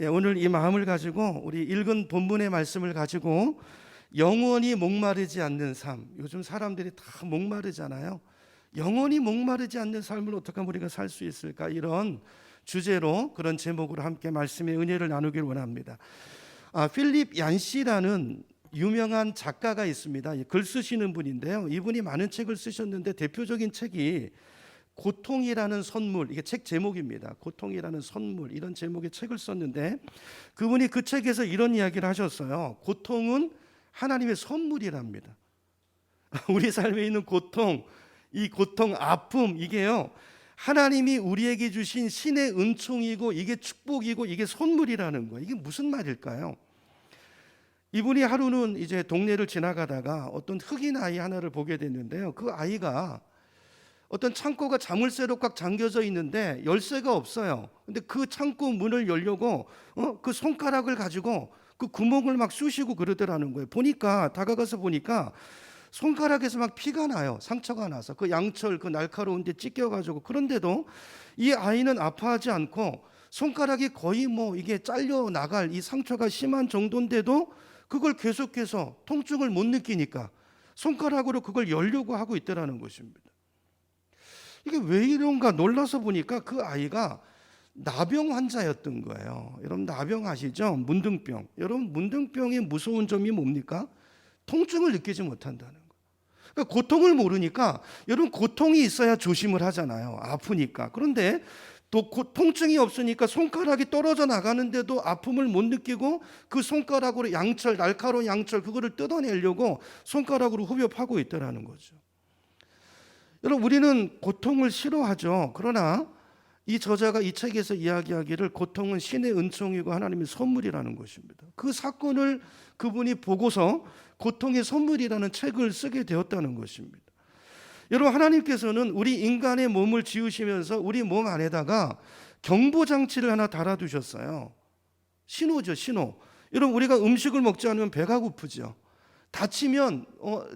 오늘 이 마음을 가지고 우리 읽은 본문의 말씀을 가지고 영원히 목마르지 않는 삶, 요즘 사람들이 다 목마르잖아요. 영원히 목마르지 않는 삶을 어떻게 하면 우리가 살 수 있을까, 이런 주제로 그런 제목으로 함께 말씀의 은혜를 나누길 원합니다. 필립 얀시라는 유명한 작가가 있습니다. 글 쓰시는 분인데요, 이분이 많은 책을 쓰셨는데 대표적인 책이 고통이라는 선물, 이게 책 제목입니다. 고통이라는 선물, 이런 제목의 책을 썼는데 그분이 그 책에서 이런 이야기를 하셨어요. 고통은 하나님의 선물이랍니다. 우리 삶에 있는 고통, 이 고통, 아픔, 이게요, 하나님이 우리에게 주신 신의 은총이고 이게 축복이고 이게 선물이라는 거예요. 이게 무슨 말일까요? 이분이 하루는 이제 동네를 지나가다가 어떤 흑인 아이 하나를 보게 됐는데요, 그 아이가 어떤 창고가 자물쇠로 꽉 잠겨져 있는데 열쇠가 없어요. 근데 그 창고 문을 열려고 그 손가락을 가지고 그 구멍을 막 쑤시고 그러더라는 거예요. 다가가서 보니까 손가락에서 막 피가 나요. 상처가 나서 그 양철, 그 날카로운 데 찢겨가지고. 그런데도 이 아이는 아파하지 않고 손가락이 거의 이게 잘려 나갈 이 상처가 심한 정도인데도 그걸 계속해서 통증을 못 느끼니까 손가락으로 그걸 열려고 하고 있더라는 것입니다. 이게 왜 이런가 놀라서 보니까 그 아이가 나병 환자였던 거예요. 여러분, 나병 아시죠? 문둥병. 여러분, 문둥병의 무서운 점이 뭡니까? 통증을 느끼지 못한다는 거예요. 그러니까 고통을 모르니까, 여러분, 고통이 있어야 조심을 하잖아요. 아프니까. 그런데 또 통증이 없으니까 손가락이 떨어져 나가는데도 아픔을 못 느끼고 그 손가락으로 양철, 날카로운 양철, 그거를 뜯어내려고 손가락으로 후벼 파고 있더라는 거죠. 여러분, 우리는 고통을 싫어하죠. 그러나 이 저자가 이 책에서 이야기하기를 고통은 신의 은총이고 하나님의 선물이라는 것입니다. 그 사건을 그분이 보고서 고통의 선물이라는 책을 쓰게 되었다는 것입니다. 여러분, 하나님께서는 우리 인간의 몸을 지으시면서 우리 몸 안에다가 경보장치를 하나 달아두셨어요. 신호죠, 신호. 여러분, 우리가 음식을 먹지 않으면 배가 고프죠. 다치면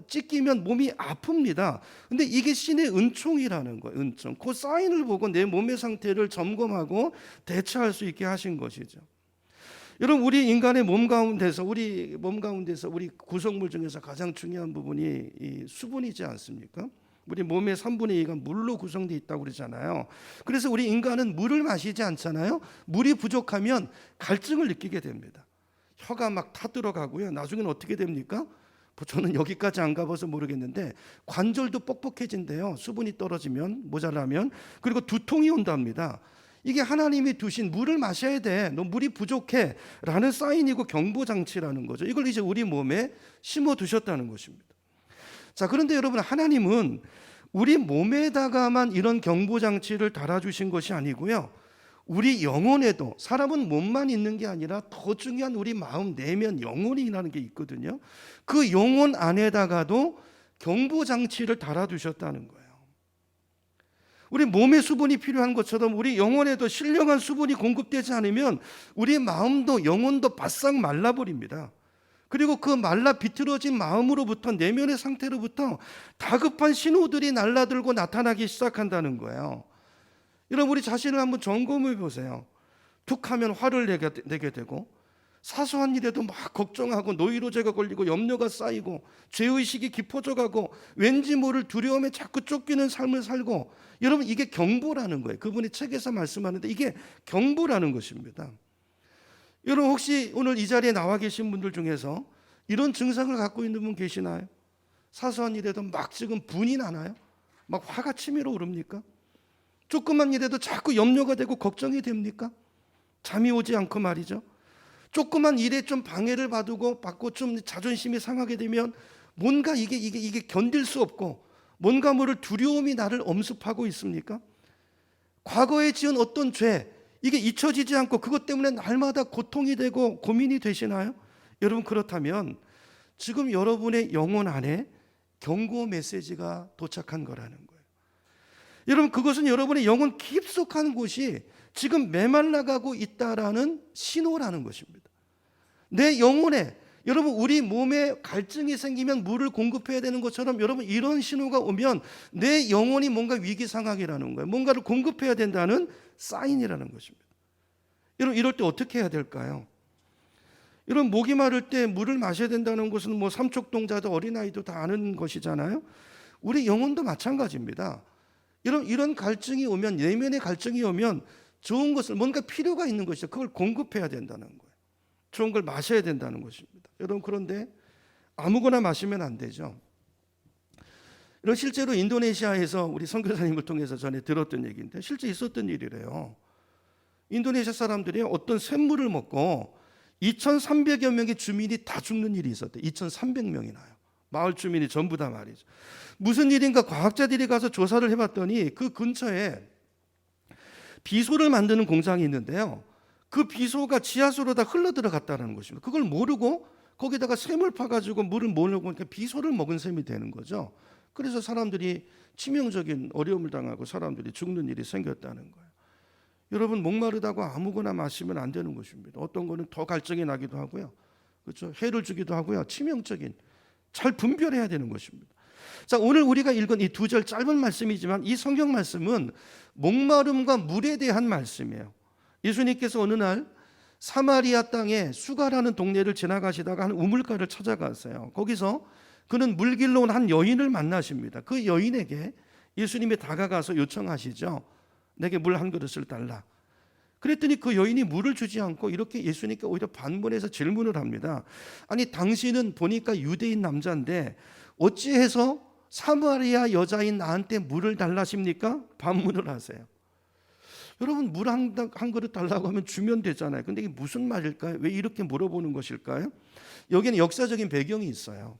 찢기면 몸이 아픕니다. 근데 이게 신의 은총이라는 거예요. 은총. 그 사인을 보고 내 몸의 상태를 점검하고 대처할 수 있게 하신 것이죠. 여러분, 우리 인간의 몸 가운데서 우리 구성물 중에서 가장 중요한 부분이 이 수분이지 않습니까? 우리 몸의 3분의 2가 물로 구성되어 있다고 그러잖아요. 그래서 우리 인간은 물을 마시지 않잖아요. 물이 부족하면 갈증을 느끼게 됩니다. 혀가 막 타들어가고요. 나중에는 어떻게 됩니까? 저는 여기까지 안 가봐서 모르겠는데 관절도 뻑뻑해진대요. 수분이 떨어지면, 모자라면. 그리고 두통이 온답니다. 이게 하나님이 두신 물을 마셔야 돼, 너 물이 부족해 라는 사인이고 경보장치라는 거죠. 이걸 이제 우리 몸에 심어 두셨다는 것입니다. 자, 그런데 여러분, 하나님은 우리 몸에다가만 이런 경보장치를 달아주신 것이 아니고요, 우리 영혼에도, 사람은 몸만 있는 게 아니라 더 중요한 우리 마음, 내면, 영혼이라는 게 있거든요. 그 영혼 안에다가도 경보장치를 달아두셨다는 거예요. 우리 몸에 수분이 필요한 것처럼 우리 영혼에도 신령한 수분이 공급되지 않으면 우리 마음도 영혼도 바싹 말라버립니다. 그리고 그 말라 비틀어진 마음으로부터, 내면의 상태로부터 다급한 신호들이 날라들고 나타나기 시작한다는 거예요. 여러분, 우리 자신을 한번 점검해 보세요. 툭 하면 화를 내게 되고, 사소한 일에도 막 걱정하고 노이로제가 걸리고 염려가 쌓이고 죄의식이 깊어져 가고 왠지 모를 두려움에 자꾸 쫓기는 삶을 살고, 여러분, 이게 경보라는 거예요. 그분이 책에서 말씀하는데 이게 경보라는 것입니다. 여러분, 혹시 오늘 이 자리에 나와 계신 분들 중에서 이런 증상을 갖고 있는 분 계시나요? 사소한 일에도 막 지금 분이 나나요? 막 화가 치밀어 오릅니까? 조그만 일에도 자꾸 염려가 되고 걱정이 됩니까? 잠이 오지 않고 말이죠. 조그만 일에 좀 방해를 받고 좀 자존심이 상하게 되면 뭔가 이게 견딜 수 없고 뭔가 모를 두려움이 나를 엄습하고 있습니까? 과거에 지은 어떤 죄, 이게 잊혀지지 않고 그것 때문에 날마다 고통이 되고 고민이 되시나요? 여러분, 그렇다면 지금 여러분의 영혼 안에 경고 메시지가 도착한 거라는 거예요. 여러분, 그것은 여러분의 영혼 깊숙한 곳이 지금 메말라가고 있다라는 신호라는 것입니다. 내 영혼에, 여러분, 우리 몸에 갈증이 생기면 물을 공급해야 되는 것처럼 여러분, 이런 신호가 오면 내 영혼이 뭔가 위기 상황이라는 거예요. 뭔가를 공급해야 된다는 사인이라는 것입니다. 여러분 이럴 때 어떻게 해야 될까요? 이런 목이 마를 때 물을 마셔야 된다는 것은 뭐 삼척동자도 어린아이도 다 아는 것이잖아요. 우리 영혼도 마찬가지입니다. 이런 갈증이 오면, 내면의 갈증이 오면 좋은 것을, 뭔가 필요가 있는 것이죠. 그걸 공급해야 된다는 거예요. 좋은 걸 마셔야 된다는 것입니다. 여러분 그런데 아무거나 마시면 안 되죠. 이런 실제로 인도네시아에서 우리 선교사님을 통해서 전에 들었던 얘기인데 실제 있었던 일이래요. 인도네시아 사람들이 어떤 샘물을 먹고 2,300여 명의 주민이 다 죽는 일이 있었대요. 2,300명이나요. 마을 주민이 전부 다 말이죠. 무슨 일인가 과학자들이 가서 조사를 해봤더니 그 근처에 비소를 만드는 공장이 있는데요. 그 비소가 지하수로 다 흘러 들어갔다는 것입니다. 그걸 모르고 거기다가 샘을 파가지고 물을 모으고 비소를 먹은 셈이 되는 거죠. 그래서 사람들이 치명적인 어려움을 당하고 사람들이 죽는 일이 생겼다는 거예요. 여러분 목마르다고 아무거나 마시면 안 되는 것입니다. 어떤 거는 더 갈증이 나기도 하고요. 그렇죠? 해를 주기도 하고요. 치명적인, 잘 분별해야 되는 것입니다. 자, 오늘 우리가 읽은 이 두 절 짧은 말씀이지만 이 성경 말씀은 목마름과 물에 대한 말씀이에요. 예수님께서 어느 날 사마리아 땅에 수가라는 동네를 지나가시다가 한 우물가를 찾아갔어요. 거기서 그는 물길로 온 한 여인을 만나십니다. 그 여인에게 예수님이 다가가서 요청하시죠. 내게 물 한 그릇을 달라. 그랬더니 그 여인이 물을 주지 않고 이렇게 예수님께 오히려 반문해서 질문을 합니다. 아니 당신은 보니까 유대인 남자인데 어찌해서 사마리아 여자인 나한테 물을 달라십니까? 반문을 하세요. 여러분 물 한 그릇 달라고 하면 주면 되잖아요. 근데 이게 무슨 말일까요? 왜 이렇게 물어보는 것일까요? 여기는 역사적인 배경이 있어요.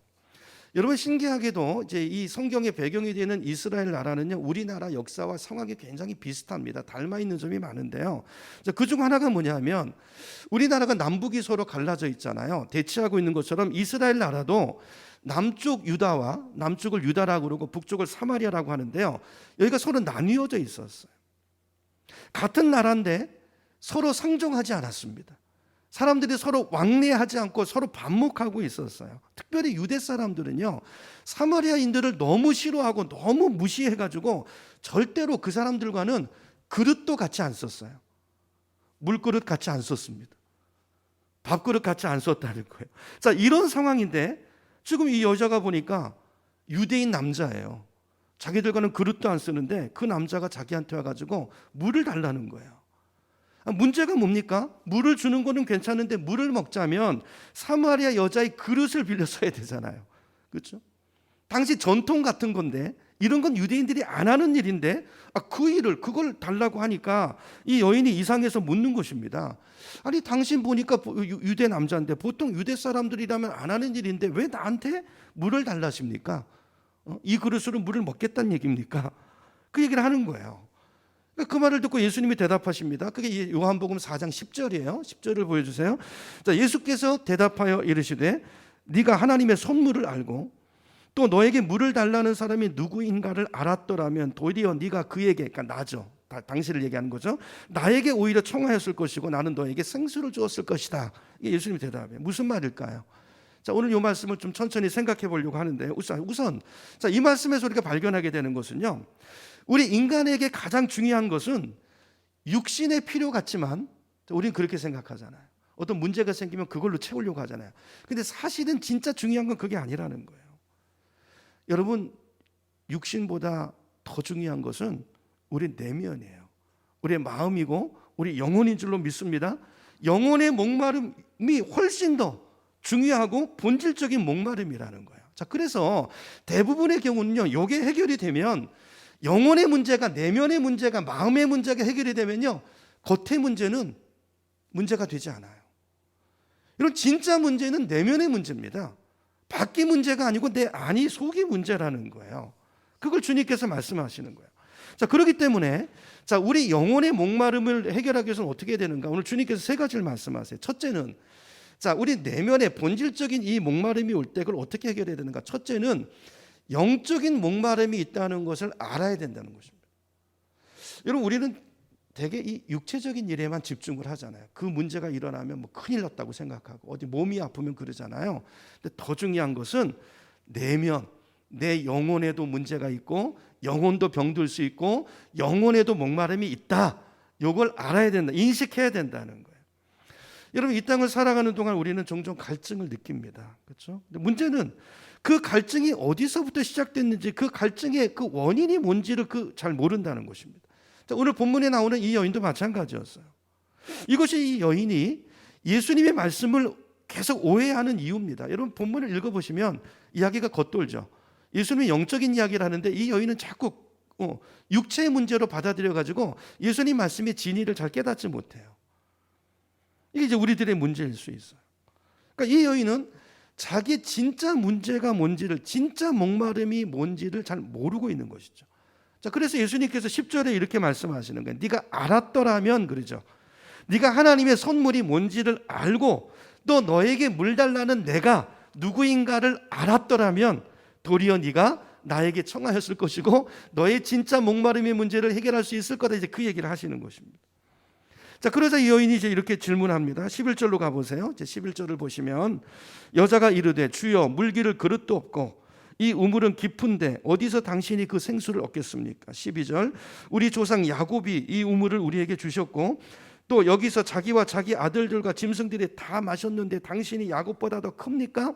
여러분 신기하게도 이제 이 성경의 배경이 되는 이스라엘 나라는요, 우리나라 역사와 상황이 굉장히 비슷합니다. 닮아 있는 점이 많은데요. 그중 하나가 뭐냐면 우리나라가 남북이 서로 갈라져 있잖아요. 대치하고 있는 것처럼 이스라엘 나라도 남쪽 유다와, 남쪽을 유다라고 그러고 북쪽을 사마리아라고 하는데요. 여기가 서로 나뉘어져 있었어요. 같은 나라인데 서로 상종하지 않았습니다. 사람들이 서로 왕래하지 않고 서로 반목하고 있었어요. 특별히 유대 사람들은요, 사마리아인들을 너무 싫어하고 너무 무시해가지고 절대로 그 사람들과는 그릇도 같이 안 썼어요. 물그릇 같이 안 썼습니다. 밥그릇 같이 안 썼다는 거예요. 자, 이런 상황인데 지금 이 여자가 보니까 유대인 남자예요. 자기들과는 그릇도 안 쓰는데 그 남자가 자기한테 와가지고 물을 달라는 거예요. 문제가 뭡니까? 물을 주는 거는 괜찮은데 물을 먹자면 사마리아 여자의 그릇을 빌려 써야 되잖아요. 그렇죠? 당시 전통 같은 건데 이런 건 유대인들이 안 하는 일인데 그 일을 그걸 달라고 하니까 이 여인이 이상해서 묻는 것입니다. 아니 당신 보니까 유대 남자인데 보통 유대 사람들이라면 안 하는 일인데 왜 나한테 물을 달라십니까? 이 그릇으로 물을 먹겠다는 얘기입니까? 그 얘기를 하는 거예요. 그 말을 듣고 예수님이 대답하십니다. 그게 요한복음 4장 10절이에요. 10절을 보여주세요. 자, 예수께서 대답하여 이르시되 네가 하나님의 선물을 알고 또 너에게 물을 달라는 사람이 누구인가를 알았더라면 도리어 네가 그에게, 그러니까 나죠, 당신을 얘기하는 거죠, 나에게 오히려 청하였을 것이고 나는 너에게 생수를 주었을 것이다. 이게 예수님의 대답이에요. 무슨 말일까요? 자, 오늘 이 말씀을 좀 천천히 생각해 보려고 하는데 우선 자, 이 말씀에서 우리가 발견하게 되는 것은요, 우리 인간에게 가장 중요한 것은 육신의 필요 같지만 우리는 그렇게 생각하잖아요. 어떤 문제가 생기면 그걸로 채우려고 하잖아요. 근데 사실은 진짜 중요한 건 그게 아니라는 거예요. 여러분 육신보다 더 중요한 것은 우리 내면이에요. 우리의 마음이고 우리 영혼인 줄로 믿습니다. 영혼의 목마름이 훨씬 더 중요하고 본질적인 목마름이라는 거예요. 자, 그래서 대부분의 경우는요, 이게 해결이 되면 영혼의 문제가, 내면의 문제가, 마음의 문제가 해결이 되면요, 겉의 문제는 문제가 되지 않아요. 이런 진짜 문제는 내면의 문제입니다. 밖의 문제가 아니고 내 안이, 속이 문제라는 거예요. 그걸 주님께서 말씀하시는 거예요. 자, 그렇기 때문에 자, 우리 영혼의 목마름을 해결하기 위해서는 어떻게 해야 되는가? 오늘 주님께서 세 가지를 말씀하세요. 첫째는 자, 우리 내면의 본질적인 이 목마름이 올 때 그걸 어떻게 해결해야 되는가? 첫째는 영적인 목마름이 있다는 것을 알아야 된다는 것입니다. 여러분 우리는 되게 이 육체적인 일에만 집중을 하잖아요. 그 문제가 일어나면 뭐 큰일 났다고 생각하고 어디 몸이 아프면 그러잖아요. 근데 더 중요한 것은 내면, 내 영혼에도 문제가 있고 영혼도 병들 수 있고 영혼에도 목마름이 있다. 요걸 알아야 된다. 인식해야 된다는 거예요. 여러분, 이 땅을 살아가는 동안 우리는 종종 갈증을 느낍니다. 그렇죠? 근데 문제는 그 갈증이 어디서부터 시작됐는지, 그 갈증의 그 원인이 뭔지를 잘 모른다는 것입니다. 자, 오늘 본문에 나오는 이 여인도 마찬가지였어요. 이것이 이 여인이 예수님의 말씀을 계속 오해하는 이유입니다. 여러분, 본문을 읽어보시면 이야기가 겉돌죠. 예수님이 영적인 이야기를 하는데 이 여인은 자꾸 육체의 문제로 받아들여가지고 예수님 말씀의 진리를 잘 깨닫지 못해요. 이게 이제 우리들의 문제일 수 있어요. 그러니까 이 여인은 자기 진짜 문제가 뭔지를, 진짜 목마름이 뭔지를 잘 모르고 있는 것이죠. 자, 그래서 예수님께서 10절에 이렇게 말씀하시는 거예요. 네가 알았더라면, 그러죠. 네가 하나님의 선물이 뭔지를 알고 또 너에게 물 달라는 내가 누구인가를 알았더라면 도리어 네가 나에게 청하였을 것이고 너의 진짜 목마름의 문제를 해결할 수 있을 거다. 이제 그 얘기를 하시는 것입니다. 자, 그러자 이 여인이 이제 이렇게 질문합니다. 11절로 가보세요. 이제 11절을 보시면 여자가 이르되 주여 물기를 그릇도 없고 이 우물은 깊은데 어디서 당신이 그 생수를 얻겠습니까? 12절 우리 조상 야곱이 이 우물을 우리에게 주셨고 또 여기서 자기와 자기 아들들과 짐승들이 다 마셨는데 당신이 야곱보다 더 큽니까?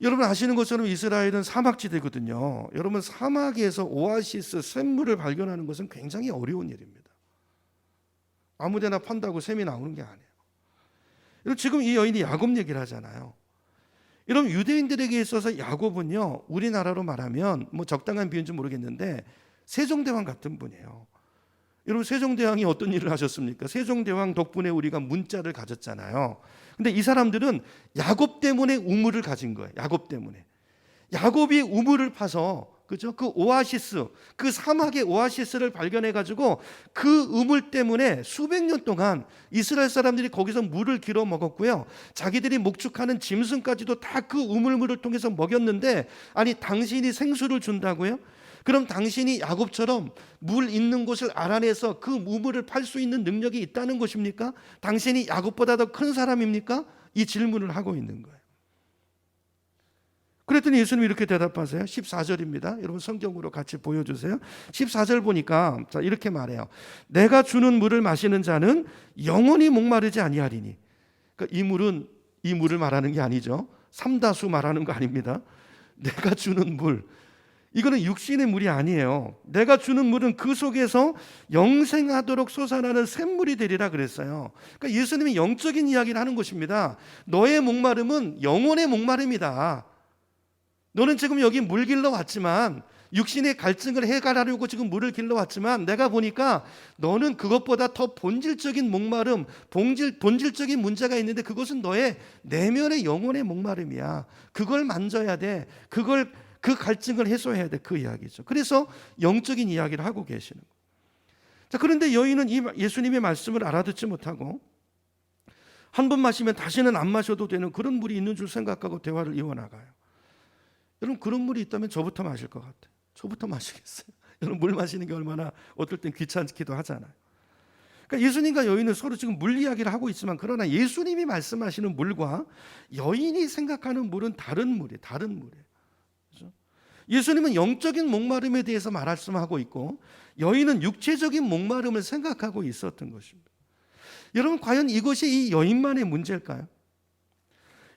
여러분 아시는 것처럼 이스라엘은 사막지대거든요. 여러분 사막에서 오아시스 샘물을 발견하는 것은 굉장히 어려운 일입니다. 아무데나 판다고 샘이 나오는 게 아니에요. 여러분 지금 이 여인이 야곱 얘기를 하잖아요. 여러분 유대인들에게 있어서 야곱은요, 우리나라로 말하면 뭐 적당한 비유인지 모르겠는데 세종대왕 같은 분이에요. 여러분 세종대왕이 어떤 일을 하셨습니까? 세종대왕 덕분에 우리가 문자를 가졌잖아요. 근데 이 사람들은 야곱 때문에 우물을 가진 거예요. 야곱 때문에. 야곱이 우물을 파서, 그죠? 그 오아시스, 그 사막의 오아시스를 발견해 가지고 그 우물 때문에 수백 년 동안 이스라엘 사람들이 거기서 물을 길어 먹었고요. 자기들이 목축하는 짐승까지도 다 그 우물물을 통해서 먹였는데, 아니 당신이 생수를 준다고요? 그럼 당신이 야곱처럼 물 있는 곳을 알아내서 그 우물을 팔 수 있는 능력이 있다는 것입니까? 당신이 야곱보다 더 큰 사람입니까? 이 질문을 하고 있는 거예요. 그랬더니 예수님이 이렇게 대답하세요. 14절입니다. 여러분 성경으로 같이 보여주세요. 14절 보니까 자 이렇게 말해요. 내가 주는 물을 마시는 자는 영원히 목마르지 아니하리니. 그러니까 이 물을 말하는 게 아니죠. 삼다수 말하는 거 아닙니다. 내가 주는 물, 이거는 육신의 물이 아니에요. 내가 주는 물은 그 속에서 영생하도록 솟아나는 샘물이 되리라 그랬어요. 그러니까 예수님이 영적인 이야기를 하는 것입니다. 너의 목마름은 영혼의 목마름이다. 너는 지금 여기 물 길러 왔지만, 육신의 갈증을 해결하려고 지금 물을 길러 왔지만, 내가 보니까 너는 그것보다 더 본질적인 목마름, 본질적인 문제가 있는데 그것은 너의 내면의 영혼의 목마름이야. 그걸 만져야 돼. 그 갈증을 해소해야 돼. 그 이야기죠. 그래서 영적인 이야기를 하고 계시는 거예요. 자, 그런데 여인은 이 예수님의 말씀을 알아듣지 못하고 한 번 마시면 다시는 안 마셔도 되는 그런 물이 있는 줄 생각하고 대화를 이어나가요. 여러분 그런 물이 있다면 저부터 마실 것 같아요. 저부터 마시겠어요. 여러분 물 마시는 게 얼마나 어떨 땐 귀찮기도 하잖아요. 그러니까 예수님과 여인은 서로 지금 물 이야기를 하고 있지만, 그러나 예수님이 말씀하시는 물과 여인이 생각하는 물은 다른 물이에요. 다른 물이에요. 그렇죠? 예수님은 영적인 목마름에 대해서 말씀하고 있고 여인은 육체적인 목마름을 생각하고 있었던 것입니다. 여러분 과연 이것이 이 여인만의 문제일까요?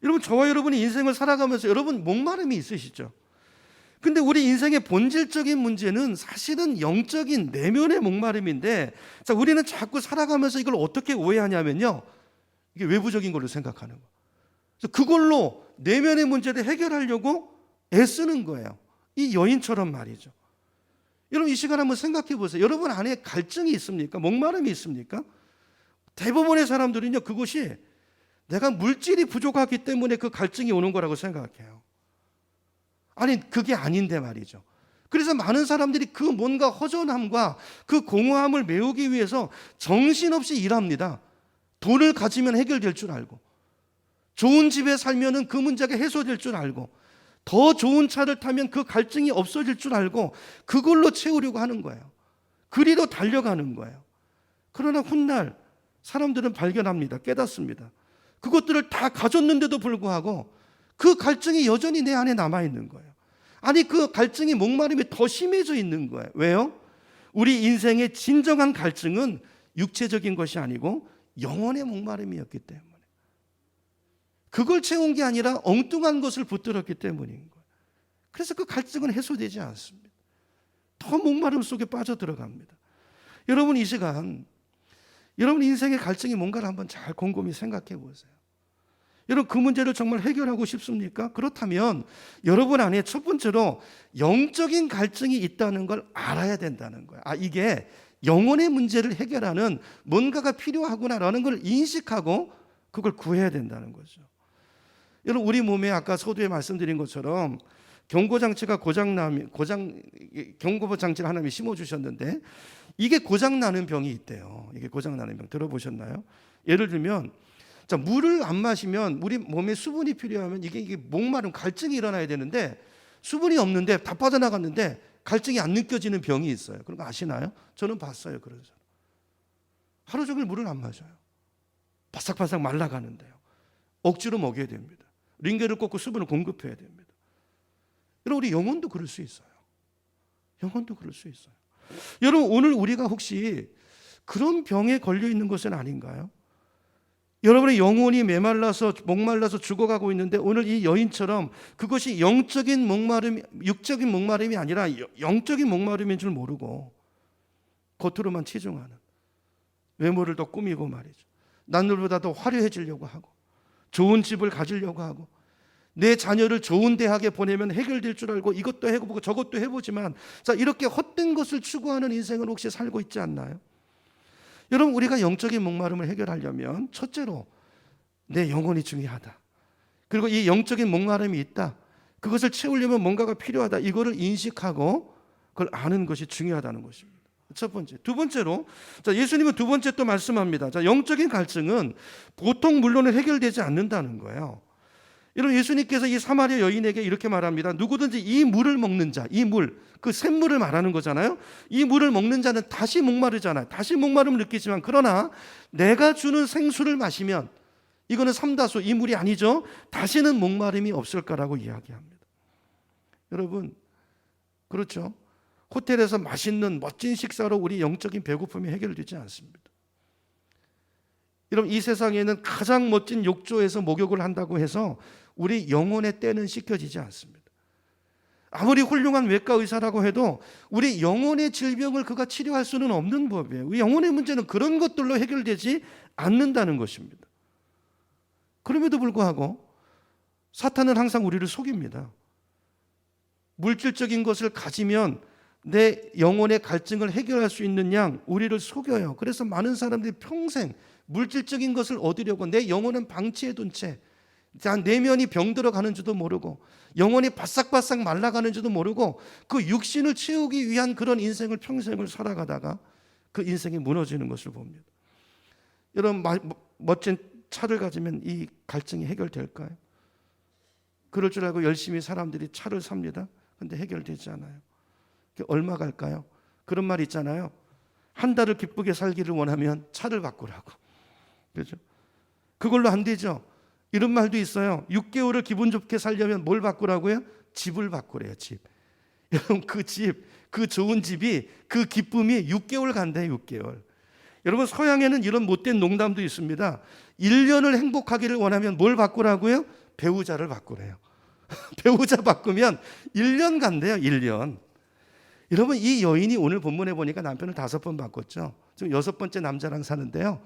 여러분 저와 여러분이 인생을 살아가면서 여러분 목마름이 있으시죠? 근데 우리 인생의 본질적인 문제는 사실은 영적인 내면의 목마름인데, 자, 우리는 자꾸 살아가면서 이걸 어떻게 오해하냐면요, 이게 외부적인 걸로 생각하는 거예요. 그래서 그걸로 내면의 문제를 해결하려고 애쓰는 거예요. 이 여인처럼 말이죠. 여러분 이 시간 한번 생각해 보세요. 여러분 안에 갈증이 있습니까? 목마름이 있습니까? 대부분의 사람들은요, 그것이 내가 물질이 부족하기 때문에 그 갈증이 오는 거라고 생각해요. 아니 그게 아닌데 말이죠. 그래서 많은 사람들이 그 뭔가 허전함과 그 공허함을 메우기 위해서 정신없이 일합니다. 돈을 가지면 해결될 줄 알고, 좋은 집에 살면은 그 문제가 해소될 줄 알고, 더 좋은 차를 타면 그 갈증이 없어질 줄 알고 그걸로 채우려고 하는 거예요. 그리로 달려가는 거예요. 그러나 훗날 사람들은 발견합니다. 깨닫습니다. 그것들을 다 가졌는데도 불구하고 그 갈증이 여전히 내 안에 남아있는 거예요. 아니 그 갈증이 목마름이 더 심해져 있는 거예요. 왜요? 우리 인생의 진정한 갈증은 육체적인 것이 아니고 영혼의 목마름이었기 때문에, 그걸 채운 게 아니라 엉뚱한 것을 붙들었기 때문인 거예요. 그래서 그 갈증은 해소되지 않습니다. 더 목마름 속에 빠져들어갑니다. 여러분, 이 시간 여러분 인생의 갈증이 뭔가를 한번 잘 곰곰이 생각해 보세요. 여러분, 그 문제를 정말 해결하고 싶습니까? 그렇다면 여러분 안에 첫 번째로 영적인 갈증이 있다는 걸 알아야 된다는 거예요. 이게 영혼의 문제를 해결하는 뭔가가 필요하구나라는 걸 인식하고 그걸 구해야 된다는 거죠. 여러분, 우리 몸에 아까 서두에 말씀드린 것처럼 경고장치가 경고장치를 하나님이 심어주셨는데 이게 고장나는 병이 있대요. 이게 고장나는 병 들어보셨나요? 예를 들면, 자, 물을 안 마시면 우리 몸에 수분이 필요하면 이게 목마름, 갈증이 일어나야 되는데 수분이 없는데 다 빠져나갔는데 갈증이 안 느껴지는 병이 있어요. 그런 거 아시나요? 저는 봤어요. 그래서 하루 종일 물을 안 마셔요. 바싹바싹 말라가는데요. 억지로 먹여야 됩니다. 링겔을 꽂고 수분을 공급해야 됩니다. 여러분, 우리 영혼도 그럴 수 있어요. 영혼도 그럴 수 있어요. 여러분, 오늘 우리가 혹시 그런 병에 걸려 있는 것은 아닌가요? 여러분의 영혼이 메말라서 목말라서 죽어가고 있는데 오늘 이 여인처럼 그것이 영적인 목마름이, 육적인 목마름이 아니라 영적인 목마름인 줄 모르고 겉으로만 치중하는, 외모를 더 꾸미고 말이죠. 남들보다 더 화려해지려고 하고 좋은 집을 가지려고 하고 내 자녀를 좋은 대학에 보내면 해결될 줄 알고 이것도 해보고 저것도 해보지만, 자, 이렇게 헛된 것을 추구하는 인생을 혹시 살고 있지 않나요? 여러분, 우리가 영적인 목마름을 해결하려면 첫째로 내 영혼이 중요하다. 그리고 이 영적인 목마름이 있다. 그것을 채우려면 뭔가가 필요하다. 이거를 인식하고 그걸 아는 것이 중요하다는 것입니다. 첫 번째. 두 번째로, 자, 예수님은 두 번째 또 말씀합니다. 자, 영적인 갈증은 보통 물로는 해결되지 않는다는 거예요. 여러분, 예수님께서 이 사마리아 여인에게 이렇게 말합니다. 누구든지 이 물을 먹는 자, 이 물, 그 샘물을 말하는 거잖아요. 이 물을 먹는 자는 다시 목마르잖아요. 다시 목마름을 느끼지만, 그러나 내가 주는 생수를 마시면, 이거는 삼다수, 이 물이 아니죠. 다시는 목마름이 없을 거라고 이야기합니다. 여러분, 그렇죠? 호텔에서 맛있는 멋진 식사로 우리 영적인 배고픔이 해결되지 않습니다. 여러분, 이 세상에는 가장 멋진 욕조에서 목욕을 한다고 해서 우리 영혼의 때는 씻겨지지 않습니다. 아무리 훌륭한 외과 의사라고 해도 우리 영혼의 질병을 그가 치료할 수는 없는 법이에요. 우리 영혼의 문제는 그런 것들로 해결되지 않는다는 것입니다. 그럼에도 불구하고 사탄은 항상 우리를 속입니다. 물질적인 것을 가지면 내 영혼의 갈증을 해결할 수 있는 양 우리를 속여요. 그래서 많은 사람들이 평생 물질적인 것을 얻으려고 내 영혼은 방치해둔 채 내면이 병들어 가는지도 모르고 영혼이 바싹바싹 말라가는지도 모르고 그 육신을 채우기 위한 그런 인생을 평생을 살아가다가 그 인생이 무너지는 것을 봅니다. 여러분, 멋진 차를 가지면 이 갈증이 해결될까요? 그럴 줄 알고 열심히 사람들이 차를 삽니다. 근데 해결되지 않아요. 얼마 갈까요? 그런 말 있잖아요. 한 달을 기쁘게 살기를 원하면 차를 바꾸라고. 그렇죠? 그걸로 안 되죠. 이런 말도 있어요. 6개월을 기분 좋게 살려면 뭘 바꾸라고요? 집을 바꾸래요. 집. 여러분, 그 집, 그 좋은 집이, 그 기쁨이 6개월 간대요. 6개월. 여러분, 서양에는 이런 못된 농담도 있습니다. 1년을 행복하기를 원하면 뭘 바꾸라고요? 배우자를 바꾸래요. 배우자 바꾸면 1년 간대요. 1년. 여러분, 이 여인이 오늘 본문에 보니까 남편을 5번 바꿨죠. 지금 6번째 남자랑 사는데요.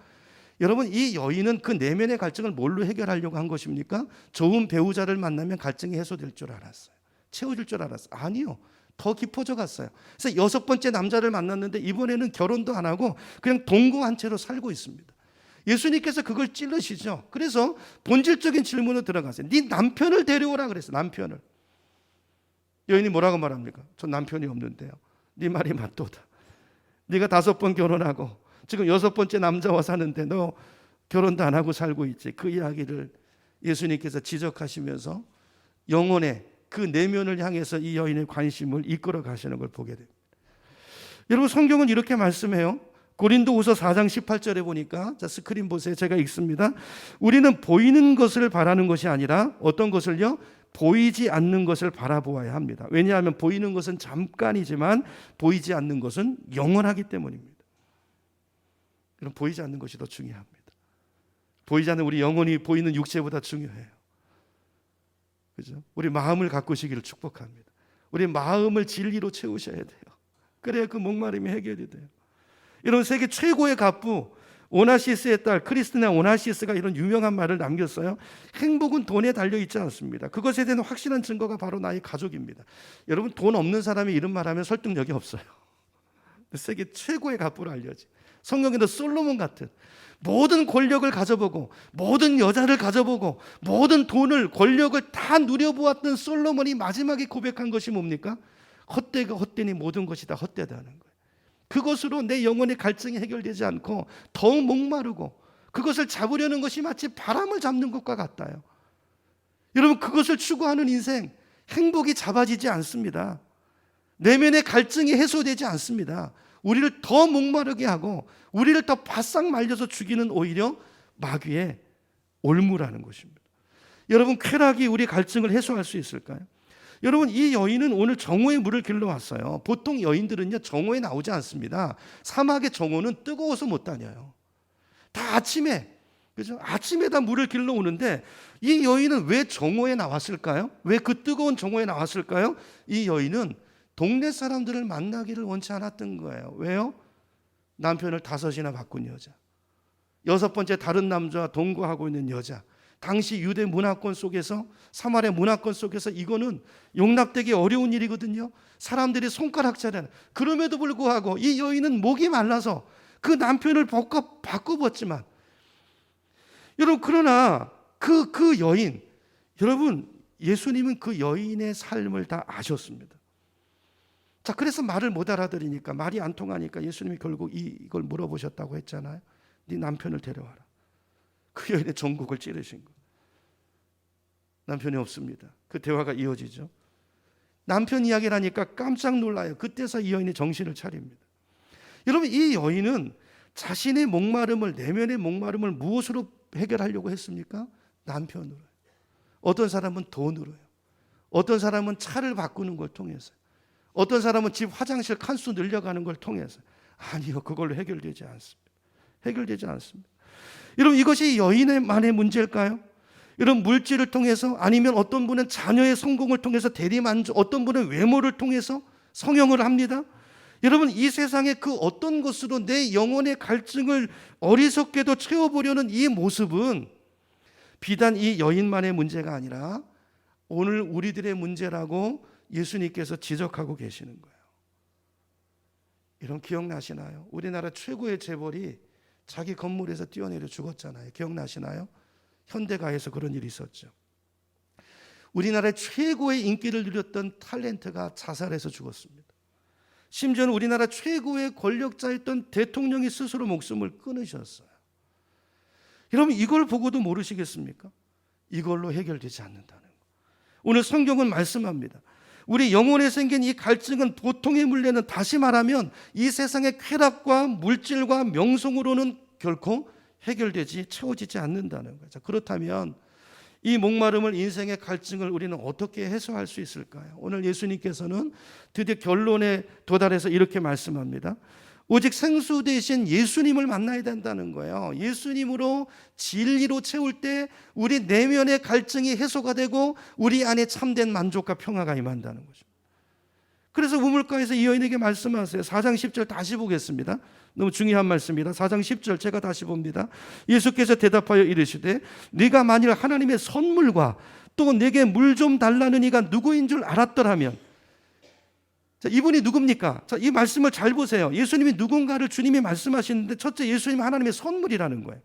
여러분, 이 여인은 그 내면의 갈증을 뭘로 해결하려고 한 것입니까? 좋은 배우자를 만나면 갈증이 해소될 줄 알았어요. 채워줄 줄 알았어요. 아니요. 더 깊어져 갔어요. 그래서 6번째 남자를 만났는데 이번에는 결혼도 안 하고 그냥 동거한 채로 살고 있습니다. 예수님께서 그걸 찔르시죠. 그래서 본질적인 질문으로 들어가세요. 네 남편을 데려오라 그랬어요. 남편을. 여인이 뭐라고 말합니까? 전 남편이 없는데요. 네 말이 맞도다. 네가 5번 결혼하고 지금 6번째 남자와 사는데 너 결혼도 안 하고 살고 있지. 그 이야기를 예수님께서 지적하시면서 영혼의 그 내면을 향해서 이 여인의 관심을 이끌어 가시는 걸 보게 됩니다. 여러분, 성경은 이렇게 말씀해요. 고린도후서 4장 18절에 보니까, 자, 스크린 보세요. 제가 읽습니다. 우리는 보이는 것을 바라는 것이 아니라 어떤 것을요? 보이지 않는 것을 바라보아야 합니다. 왜냐하면 보이는 것은 잠깐이지만 보이지 않는 것은 영원하기 때문입니다. 그럼 보이지 않는 것이 더 중요합니다. 보이지 않는 우리 영혼이 보이는 육체보다 중요해요. 그죠? 우리 마음을 가꾸시기를 축복합니다. 우리 마음을 진리로 채우셔야 돼요. 그래야 그 목마름이 해결이 돼요. 이런 세계 최고의 갑부 오나시스의 딸 크리스티나 오나시스가 이런 유명한 말을 남겼어요. 행복은 돈에 달려 있지 않습니다. 그것에 대한 확실한 증거가 바로 나의 가족입니다. 여러분, 돈 없는 사람이 이런 말하면 설득력이 없어요. 세계 최고의 갑부로 알려진, 성경에도 솔로몬 같은 모든 권력을 가져보고 모든 여자를 가져보고 모든 돈을, 권력을 다 누려보았던 솔로몬이 마지막에 고백한 것이 뭡니까? 헛되고 헛되니 모든 것이 다 헛되다는 거예요. 그것으로 내 영혼의 갈증이 해결되지 않고 더욱 목마르고 그것을 잡으려는 것이 마치 바람을 잡는 것과 같아요. 여러분, 그것을 추구하는 인생, 행복이 잡아지지 않습니다. 내면의 갈증이 해소되지 않습니다. 우리를 더 목마르게 하고 우리를 더 바싹 말려서 죽이는 오히려 마귀의 올무라는 것입니다. 여러분, 쾌락이 우리 갈증을 해소할 수 있을까요? 여러분, 이 여인은 오늘 정오의 물을 길러왔어요. 보통 여인들은요, 정오에 나오지 않습니다. 사막의 정오는 뜨거워서 못 다녀요. 다 아침에, 그죠? 아침에 다 물을 길러오는데 이 여인은 왜 정오에 나왔을까요? 왜 그 뜨거운 정오에 나왔을까요? 이 여인은 동네 사람들을 만나기를 원치 않았던 거예요. 왜요? 남편을 5이나 바꾼 여자, 6번째 다른 남자와 동거하고 있는 여자, 당시 유대 문화권 속에서, 사마리아 문화권 속에서 이거는 용납되기 어려운 일이거든요. 사람들이 손가락질하는. 그럼에도 불구하고 이 여인은 목이 말라서 그 남편을 바꿔봤지만, 여러분, 그러나 그 여인, 여러분, 예수님은 그 여인의 삶을 다 아셨습니다. 자, 그래서 말을 못 알아들으니까, 말이 안 통하니까 예수님이 결국 이걸 물어보셨다고 했잖아요. 네 남편을 데려와라. 그 여인의 전곡을 찌르신 거예요. 남편이 없습니다. 그 대화가 이어지죠. 남편 이야기를 하니까 깜짝 놀라요. 그때서 이 여인이 정신을 차립니다. 여러분, 이 여인은 자신의 목마름을, 내면의 목마름을 무엇으로 해결하려고 했습니까? 남편으로요. 어떤 사람은 돈으로요. 어떤 사람은 차를 바꾸는 걸 통해서, 어떤 사람은 집 화장실 칸수 늘려가는 걸 통해서. 아니요, 그걸로 해결되지 않습니다. 해결되지 않습니다. 여러분, 이것이 여인만의 문제일까요? 이런 물질을 통해서, 아니면 어떤 분은 자녀의 성공을 통해서 대리만족, 어떤 분은 외모를 통해서 성형을 합니다. 여러분, 이 세상의 그 어떤 것으로 내 영혼의 갈증을 어리석게도 채워보려는 이 모습은 비단 이 여인만의 문제가 아니라 오늘 우리들의 문제라고 예수님께서 지적하고 계시는 거예요. 이런 기억나시나요? 우리나라 최고의 재벌이 자기 건물에서 뛰어내려 죽었잖아요. 기억나시나요? 현대가에서 그런 일이 있었죠. 우리나라의 최고의 인기를 누렸던 탤런트가 자살해서 죽었습니다. 심지어는 우리나라 최고의 권력자였던 대통령이 스스로 목숨을 끊으셨어요. 여러분, 이걸 보고도 모르시겠습니까? 이걸로 해결되지 않는다는 거. 오늘 성경은 말씀합니다. 우리 영혼에 생긴 이 갈증은 보통의 문제는, 다시 말하면 이 세상의 쾌락과 물질과 명성으로는 결코 해결되지, 채워지지 않는다는 거죠. 그렇다면 이 목마름을, 인생의 갈증을 우리는 어떻게 해소할 수 있을까요? 오늘 예수님께서는 드디어 결론에 도달해서 이렇게 말씀합니다. 오직 생수 대신 예수님을 만나야 된다는 거예요. 예수님으로 진리로 채울 때 우리 내면의 갈증이 해소가 되고 우리 안에 참된 만족과 평화가 임한다는 거죠. 그래서 우물가에서 이 여인에게 말씀하세요. 4장 10절 다시 보겠습니다. 너무 중요한 말씀입니다. 4장 10절 제가 다시 봅니다. 예수께서 대답하여 이르시되 네가 만일 하나님의 선물과 또 내게 물 좀 달라는 이가 누구인 줄 알았더라면. 자, 이분이 누굽니까? 자, 이 말씀을 잘 보세요. 예수님이 누군가를 주님이 말씀하시는데, 첫째, 예수님은 하나님의 선물이라는 거예요.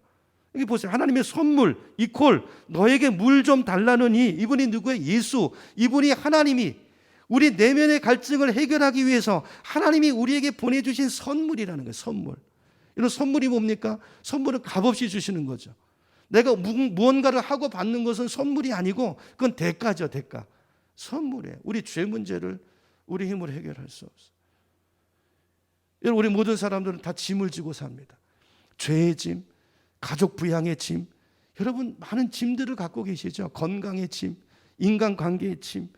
여기 보세요. 하나님의 선물 이퀄 너에게 물 좀 달라느니, 이분이 누구예요? 예수. 이분이 하나님이 우리 내면의 갈증을 해결하기 위해서 하나님이 우리에게 보내주신 선물이라는 거예요. 선물. 이런 선물이 뭡니까? 선물은 값없이 주시는 거죠. 내가 무언가를 하고 받는 것은 선물이 아니고 그건 대가죠. 대가. 선물이에요. 우리 죄 문제를 우리 힘으로 해결할 수 없어요. 여러분, 우리 모든 사람들은 다 짐을 지고 삽니다. 죄의 짐, 가족 부양의 짐, 여러분 많은 짐들을 갖고 계시죠. 건강의 짐, 인간관계의 침.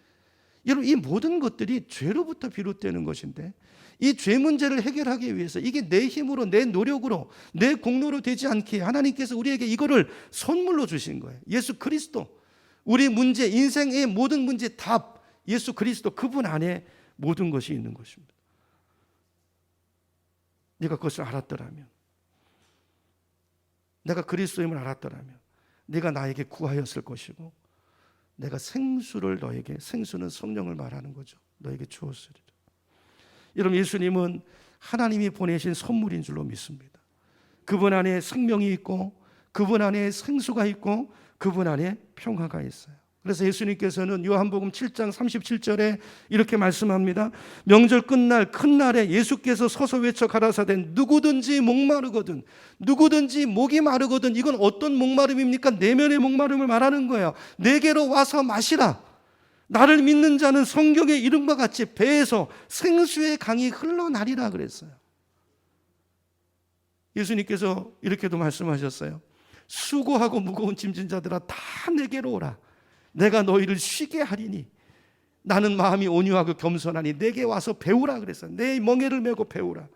여러분, 이 모든 것들이 죄로부터 비롯되는 것인데 이 죄 문제를 해결하기 위해서 이게 내 힘으로, 내 노력으로, 내 공로로 되지 않게 하나님께서 우리에게 이거를 선물로 주신 거예요. 예수 그리스도. 우리 문제, 인생의 모든 문제 답, 예수 그리스도, 그분 안에 모든 것이 있는 것입니다. 네가 그것을 알았더라면, 내가 그리스도임을 알았더라면 네가 나에게 구하였을 것이고 내가 생수를 너에게, 생수는 성령을 말하는 거죠, 너에게 주었으리라. 여러분, 예수님은 하나님이 보내신 선물인 줄로 믿습니다. 그분 안에 생명이 있고 그분 안에 생수가 있고 그분 안에 평화가 있어요. 그래서 예수님께서는 요한복음 7장 37절에 이렇게 말씀합니다. 명절 끝날 큰 날에 예수께서 서서 외쳐 가라사대 누구든지 목마르거든, 누구든지 목이 마르거든. 이건 어떤 목마름입니까? 내면의 목마름을 말하는 거예요. 내게로 와서 마시라. 나를 믿는 자는 성경의 이름과 같이 배에서 생수의 강이 흘러나리라 그랬어요. 예수님께서 이렇게도 말씀하셨어요. 수고하고 무거운 짐진 자들아 다 내게로 오라. 내가 너희를 쉬게 하리니 나는 마음이 온유하고 겸손하니 내게 와서 배우라 그랬어요. 내 멍에를 메고 배우라.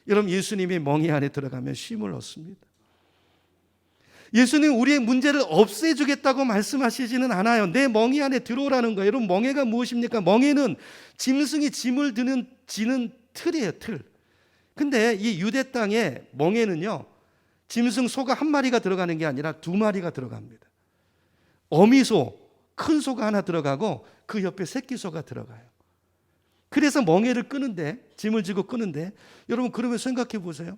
여러분, 예수님의 멍에 안에 들어가면 쉼을 얻습니다. 예수님 우리의 문제를 없애주겠다고 말씀하시지는 않아요. 내 멍에 안에 들어오라는 거예요. 여러분, 멍에가 무엇입니까? 멍에는 짐승이 짐을 지는 틀이에요, 틀. 근데 이 유대 땅에 멍에는요, 짐승 소가 한 마리가 들어가는 게 아니라 두 마리가 들어갑니다. 어미소, 큰 소가 하나 들어가고 그 옆에 새끼 소가 들어가요. 그래서 멍에를 끄는데, 짐을 지고 끄는데, 여러분 그러면 생각해 보세요.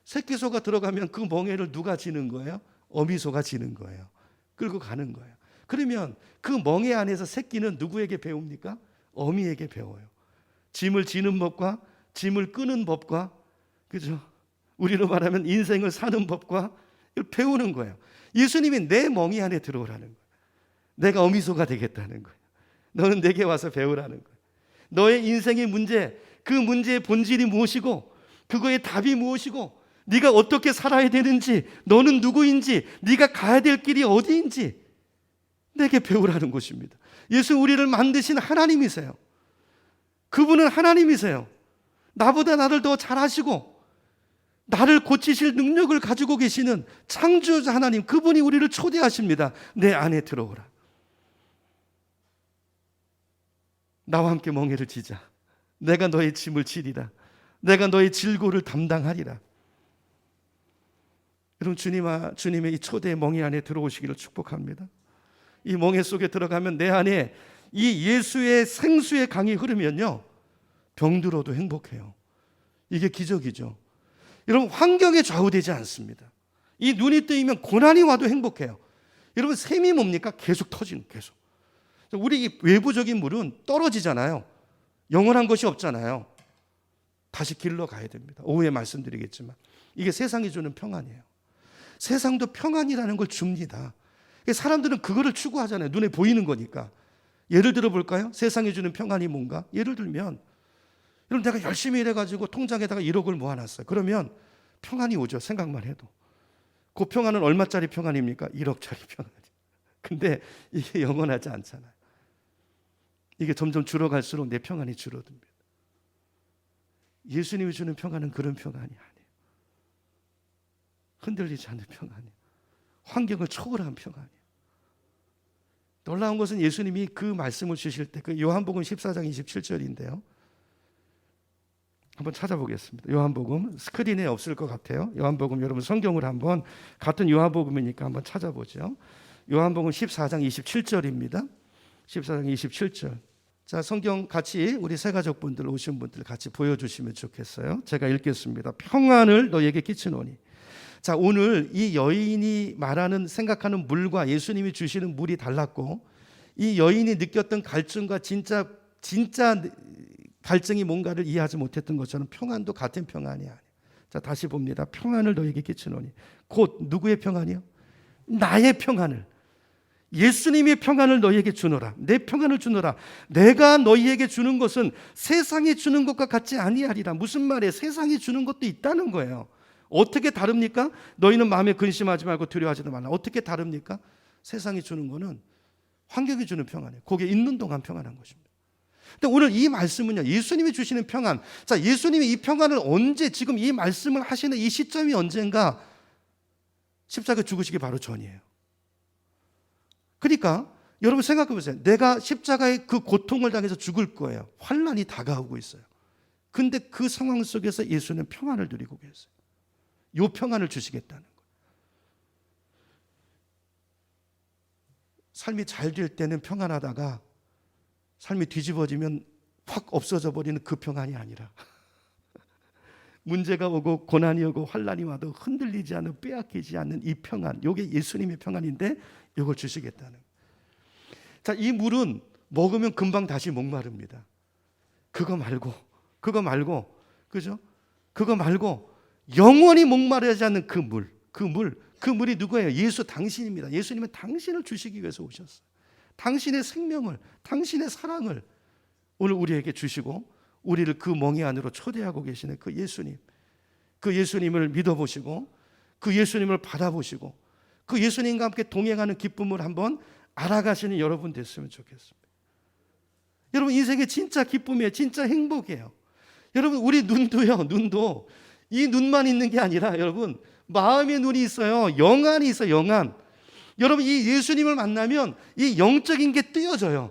새끼 소가 들어가면 그 멍에를 누가 지는 거예요? 어미소가 지는 거예요. 끌고 가는 거예요. 그러면 그 멍에 안에서 새끼는 누구에게 배웁니까? 어미에게 배워요. 짐을 지는 법과 짐을 끄는 법과, 그죠? 우리로 말하면 인생을 사는 법과 이걸 배우는 거예요. 예수님이 내 멍에 안에 들어오라는 거예요. 내가 어미소가 되겠다는 거예요. 너는 내게 와서 배우라는 거예요. 너의 인생의 문제, 그 문제의 본질이 무엇이고 그거의 답이 무엇이고 네가 어떻게 살아야 되는지, 너는 누구인지, 네가 가야 될 길이 어디인지 내게 배우라는 것입니다. 예수 우리를 만드신 하나님이세요. 그분은 하나님이세요. 나보다 나를 더 잘하시고 나를 고치실 능력을 가지고 계시는 창조자 하나님, 그분이 우리를 초대하십니다. 내 안에 들어오라. 나와 함께 멍에를 지자. 내가 너의 짐을 지리라. 내가 너의 질고를 담당하리라. 여러분, 주님의 이 초대의 멍에 안에 들어오시기를 축복합니다. 이 멍에 속에 들어가면 내 안에 이 예수의 생수의 강이 흐르면요, 병들어도 행복해요. 이게 기적이죠. 여러분, 환경에 좌우되지 않습니다. 이 눈이 뜨이면 고난이 와도 행복해요. 여러분, 샘이 뭡니까? 계속 터지는, 계속. 우리 이 외부적인 물은 떨어지잖아요. 영원한 것이 없잖아요. 다시 길러 가야 됩니다. 오후에 말씀드리겠지만 이게 세상이 주는 평안이에요. 세상도 평안이라는 걸 줍니다. 사람들은 그거를 추구하잖아요. 눈에 보이는 거니까. 예를 들어 볼까요? 세상이 주는 평안이 뭔가? 예를 들면, 여러분, 내가 열심히 일해가지고 통장에다가 1억을 모아놨어요. 그러면 평안이 오죠. 생각만 해도. 그 평안은 얼마짜리 평안입니까? 1억짜리 평안이에요. 근데 이게 영원하지 않잖아요. 이게 점점 줄어갈수록 내 평안이 줄어듭니다. 예수님이 주는 평안은 그런 평안이 아니에요. 흔들리지 않는 평안이에요. 환경을 초월한 평안이에요. 놀라운 것은 예수님이 그 말씀을 주실 때, 그 요한복음 14장 27절인데요. 한번 찾아보겠습니다. 요한복음 스크린에 없을 것 같아요. 요한복음 여러분 성경을 한번, 같은 요한복음이니까 한번 찾아보죠. 요한복음 14장 27절입니다. 14장 27절. 자, 성경 같이 우리 새가족분들 오신 분들 같이 보여주시면 좋겠어요. 제가 읽겠습니다. 평안을 너에게 끼치노니. 자, 오늘 이 여인이 말하는, 생각하는 물과 예수님이 주시는 물이 달랐고, 이 여인이 느꼈던 갈증과 진짜 갈증이 뭔가를 이해하지 못했던 것처럼 평안도 같은 평안이 아니에요. 자, 다시 봅니다. 평안을 너에게 끼치노니. 곧 누구의 평안이요? 나의 평안을. 예수님의 평안을 너희에게 주노라. 내 평안을 주노라. 내가 너희에게 주는 것은 세상이 주는 것과 같지 아니하리라. 무슨 말이에요? 세상이 주는 것도 있다는 거예요. 어떻게 다릅니까? 너희는 마음에 근심하지 말고 두려워하지도 말라. 어떻게 다릅니까? 세상이 주는 거는 환경이 주는 평안이에요. 거기에 있는 동안 평안한 것입니다. 근데 오늘 이 말씀은요, 예수님이 주시는 평안. 자, 예수님이 이 평안을 언제, 지금 이 말씀을 하시는 이 시점이 언젠가? 십자가 죽으시기 바로 전이에요. 그러니까 여러분 생각해 보세요. 내가 십자가의 그 고통을 당해서 죽을 거예요. 환난이 다가오고 있어요. 근데 그 상황 속에서 예수는 평안을 누리고 계세요. 요 평안을 주시겠다는 거예요. 삶이 잘 될 때는 평안하다가 삶이 뒤집어지면 확 없어져 버리는 그 평안이 아니라 문제가 오고 고난이 오고 환난이 와도 흔들리지 않는, 빼앗기지 않는 이 평안, 이게 예수님의 평안인데 이걸 주시겠다는 거예요. 자, 이 물은 먹으면 금방 다시 목마릅니다. 그거 말고 그죠? 그거 말고 영원히 목마르지 않는 그 물이 누구예요? 예수 당신입니다. 예수님은 당신을 주시기 위해서 오셨어요. 당신의 생명을, 당신의 사랑을 오늘 우리에게 주시고 우리를 그 멍에 안으로 초대하고 계시는 그 예수님, 그 예수님을 믿어보시고 그 예수님을 받아보시고 그 예수님과 함께 동행하는 기쁨을 한번 알아가시는 여러분 됐으면 좋겠습니다. 여러분, 인생의 진짜 기쁨이에요. 진짜 행복이에요. 여러분, 우리 눈도 이 눈만 있는 게 아니라 여러분, 마음의 눈이 있어요. 영안이 있어요. 영안. 여러분, 이 예수님을 만나면 이 영적인 게 띄어져요.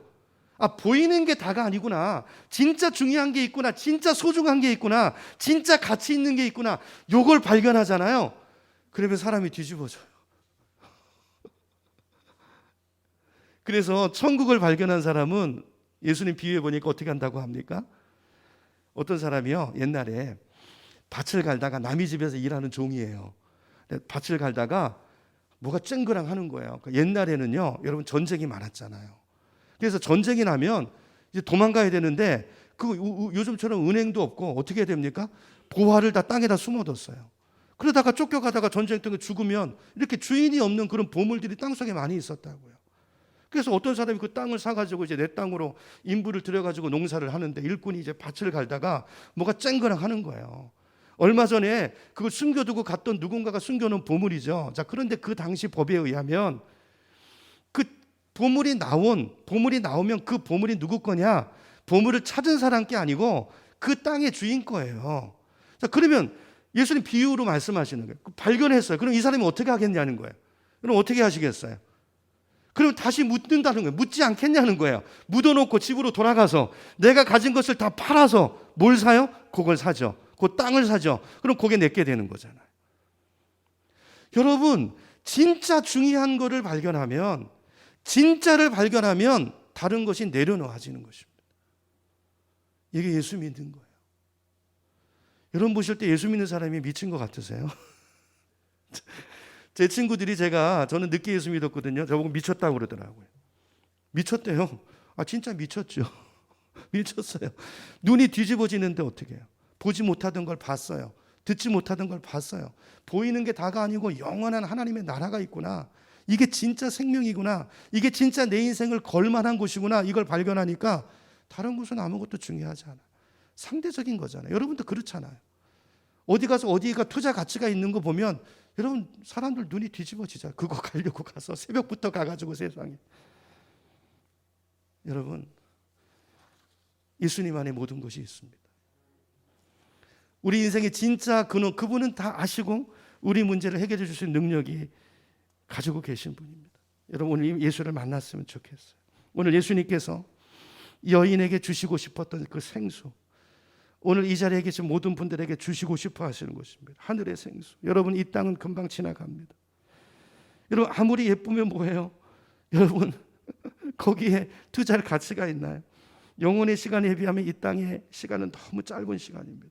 아, 보이는 게 다가 아니구나. 진짜 중요한 게 있구나. 진짜 소중한 게 있구나. 진짜 가치 있는 게 있구나. 요걸 발견하잖아요. 그러면 사람이 뒤집어져요. 그래서 천국을 발견한 사람은 예수님 비유해 보니까 어떻게 한다고 합니까? 어떤 사람이요, 옛날에 밭을 갈다가 남의 집에서 일하는 종이에요. 밭을 갈다가 뭐가 쨍그랑 하는 거예요. 옛날에는요, 여러분 전쟁이 많았잖아요. 그래서 전쟁이 나면 이제 도망가야 되는데 요즘처럼 은행도 없고 어떻게 해야 됩니까? 보화를 다 땅에다 숨어뒀어요. 그러다가 쫓겨가다가 전쟁터에 죽으면 이렇게 주인이 없는 그런 보물들이 땅속에 많이 있었다고요. 그래서 어떤 사람이 그 땅을 사가지고 이제 내 땅으로 인부를 들여가지고 농사를 하는데 일꾼이 이제 밭을 갈다가 뭐가 쨍그랑 하는 거예요. 얼마 전에 그걸 숨겨두고 갔던 누군가가 숨겨놓은 보물이죠. 자, 그런데 그 당시 법에 의하면 그 보물이 나오면 그 보물이 누구 거냐? 보물을 찾은 사람 게 아니고 그 땅의 주인 거예요. 자, 그러면 예수님 비유로 말씀하시는 거예요. 발견했어요. 그럼 이 사람이 어떻게 하겠냐는 거예요. 그럼 어떻게 하시겠어요? 그럼 다시 묻는다는 거예요. 묻지 않겠냐는 거예요. 묻어놓고 집으로 돌아가서 내가 가진 것을 다 팔아서 뭘 사요? 그걸 사죠. 그 땅을 사죠. 그럼 그게 내게 되는 거잖아요. 여러분, 진짜 중요한 거를 발견하면, 진짜를 발견하면 다른 것이 내려놓아지는 것입니다. 이게 예수 믿는 거예요. 여러분 보실 때 예수 믿는 사람이 미친 것 같으세요? 제 친구들이 저는 늦게 예수 믿었거든요. 저보고 미쳤다고 그러더라고요. 미쳤대요. 아, 진짜 미쳤죠. 미쳤어요. 눈이 뒤집어지는데 어떻게 해요? 보지 못하던 걸 봤어요. 듣지 못하던 걸 봤어요. 보이는 게 다가 아니고 영원한 하나님의 나라가 있구나. 이게 진짜 생명이구나. 이게 진짜 내 인생을 걸만한 곳이구나. 이걸 발견하니까 다른 것은 아무것도 중요하지 않아요. 상대적인 거잖아요. 여러분도 그렇잖아요. 어디 가서 어디가 투자 가치가 있는 거 보면 여러분, 사람들 눈이 뒤집어지잖아요. 그거 가려고 가서 새벽부터 가가지고 세상에. 여러분, 예수님 안에 모든 것이 있습니다. 우리 인생의 진짜 근원, 그분은 다 아시고 우리 문제를 해결해 주실 능력이 가지고 계신 분입니다. 여러분, 오늘 예수를 만났으면 좋겠어요. 오늘 예수님께서 여인에게 주시고 싶었던 그 생수, 오늘 이 자리에 계신 모든 분들에게 주시고 싶어 하시는 것입니다. 하늘의 생수. 여러분, 이 땅은 금방 지나갑니다. 여러분, 아무리 예쁘면 뭐예요? 여러분, 거기에 투자할 가치가 있나요? 영혼의 시간에 비하면 이 땅의 시간은 너무 짧은 시간입니다.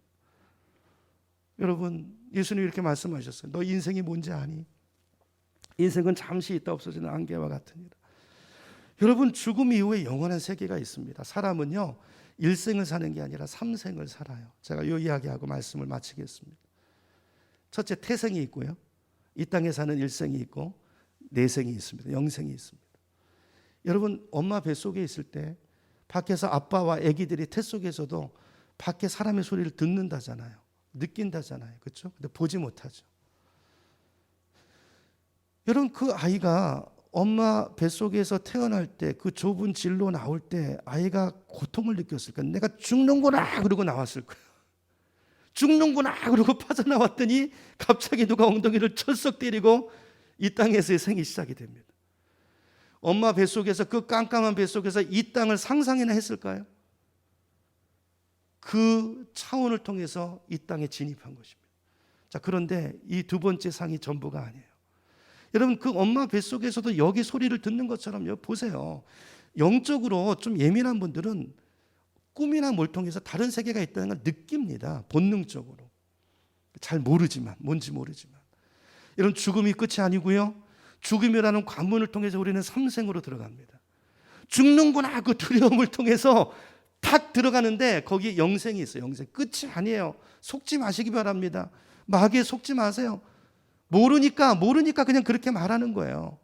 여러분, 예수님이 이렇게 말씀하셨어요. 너 인생이 뭔지 아니? 인생은 잠시 있다 없어지는 안개와 같으니라. 여러분, 죽음 이후에 영원한 세계가 있습니다. 사람은요, 일생을 사는 게 아니라 삼생을 살아요. 제가 이 이야기하고 말씀을 마치겠습니다. 첫째, 태생이 있고요. 이 땅에 사는 일생이 있고 내생이 있습니다. 영생이 있습니다. 여러분, 엄마 뱃속에 있을 때 밖에서 아빠와 아기들이 태 속에서도 밖에 사람의 소리를 듣는다잖아요. 느낀다잖아요. 그렇죠? 근데 보지 못하죠. 여러분, 그 아이가 엄마 뱃속에서 태어날 때 그 좁은 질로 나올 때 아이가 고통을 느꼈을까? 내가 죽는구나 그러고 나왔을 거예요. 죽는구나 그러고 빠져나왔더니 갑자기 누가 엉덩이를 철썩 때리고 이 땅에서의 생이 시작이 됩니다. 엄마 뱃속에서, 그 깜깜한 뱃속에서 이 땅을 상상이나 했을까요? 그 차원을 통해서 이 땅에 진입한 것입니다. 자, 그런데 이 두 번째 상이 전부가 아니에요. 여러분, 그 엄마 뱃속에서도 여기 소리를 듣는 것처럼 보세요. 영적으로 좀 예민한 분들은 꿈이나 뭘 통해서 다른 세계가 있다는 걸 느낍니다. 본능적으로. 잘 모르지만, 뭔지 모르지만. 여러분, 죽음이 끝이 아니고요. 죽음이라는 관문을 통해서 우리는 삼생으로 들어갑니다. 죽는구나 그 두려움을 통해서 탁 들어가는데 거기에 영생이 있어요. 영생. 끝이 아니에요. 속지 마시기 바랍니다. 마귀에 속지 마세요. 모르니까 그냥 그렇게 말하는 거예요.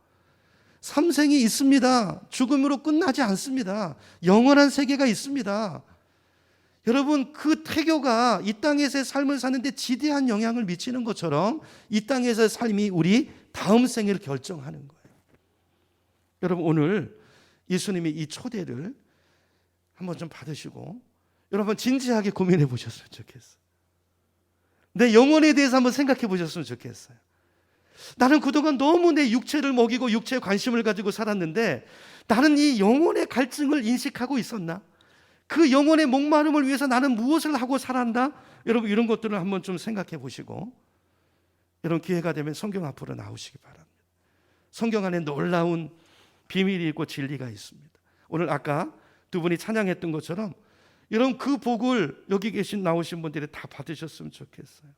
삼생이 있습니다. 죽음으로 끝나지 않습니다. 영원한 세계가 있습니다. 여러분, 그 태교가 이 땅에서의 삶을 사는데 지대한 영향을 미치는 것처럼 이 땅에서의 삶이 우리 다음 생애를 결정하는 거예요. 여러분, 오늘 예수님이 이 초대를 한번 좀 받으시고 여러분 진지하게 고민해 보셨으면 좋겠어요. 내 영혼에 대해서 한번 생각해 보셨으면 좋겠어요. 나는 그동안 너무 내 육체를 먹이고 육체에 관심을 가지고 살았는데 나는 이 영혼의 갈증을 인식하고 있었나? 그 영혼의 목마름을 위해서 나는 무엇을 하고 살았나? 여러분, 이런 것들을 한번 좀 생각해 보시고 여러분, 기회가 되면 성경 앞으로 나오시기 바랍니다. 성경 안에 놀라운 비밀이 있고 진리가 있습니다. 오늘 아까 두 분이 찬양했던 것처럼 여러분, 그 복을 여기 계신 나오신 분들이 다 받으셨으면 좋겠어요.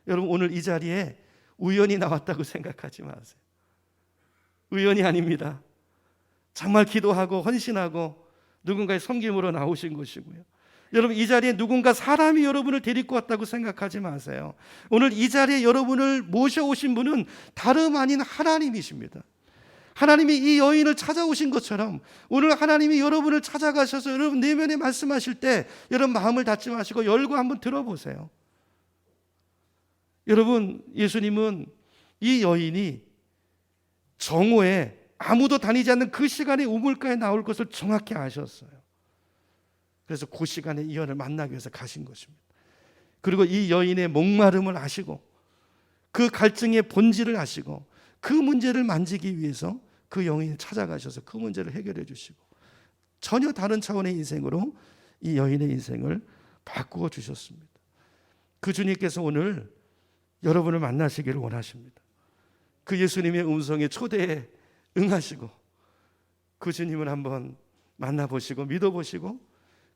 여러분, 오늘 이 자리에 우연히 나왔다고 생각하지 마세요. 우연이 아닙니다. 정말 기도하고 헌신하고 누군가의 섬김으로 나오신 것이고요. 여러분, 이 자리에 누군가 사람이 여러분을 데리고 왔다고 생각하지 마세요. 오늘 이 자리에 여러분을 모셔오신 분은 다름 아닌 하나님이십니다. 하나님이 이 여인을 찾아오신 것처럼 오늘 하나님이 여러분을 찾아가셔서 여러분 내면에 말씀하실 때 여러분 마음을 닫지 마시고 열고 한번 들어보세요. 여러분, 예수님은 이 여인이 정오에 아무도 다니지 않는 그 시간에 우물가에 나올 것을 정확히 아셨어요. 그래서 그 시간에 이 여인을 만나기 위해서 가신 것입니다. 그리고 이 여인의 목마름을 아시고 그 갈증의 본질을 아시고 그 문제를 만지기 위해서 그 여인을 찾아가셔서 그 문제를 해결해 주시고 전혀 다른 차원의 인생으로 이 여인의 인생을 바꾸어 주셨습니다. 그 주님께서 오늘 여러분을 만나시기를 원하십니다. 그 예수님의 음성에 초대에 응하시고 그 주님을 한번 만나보시고 믿어보시고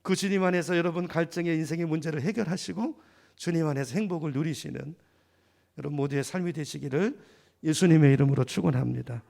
그 주님 안에서 여러분 갈증의 인생의 문제를 해결하시고 주님 안에서 행복을 누리시는 여러분 모두의 삶이 되시기를 예수님의 이름으로 축원합니다.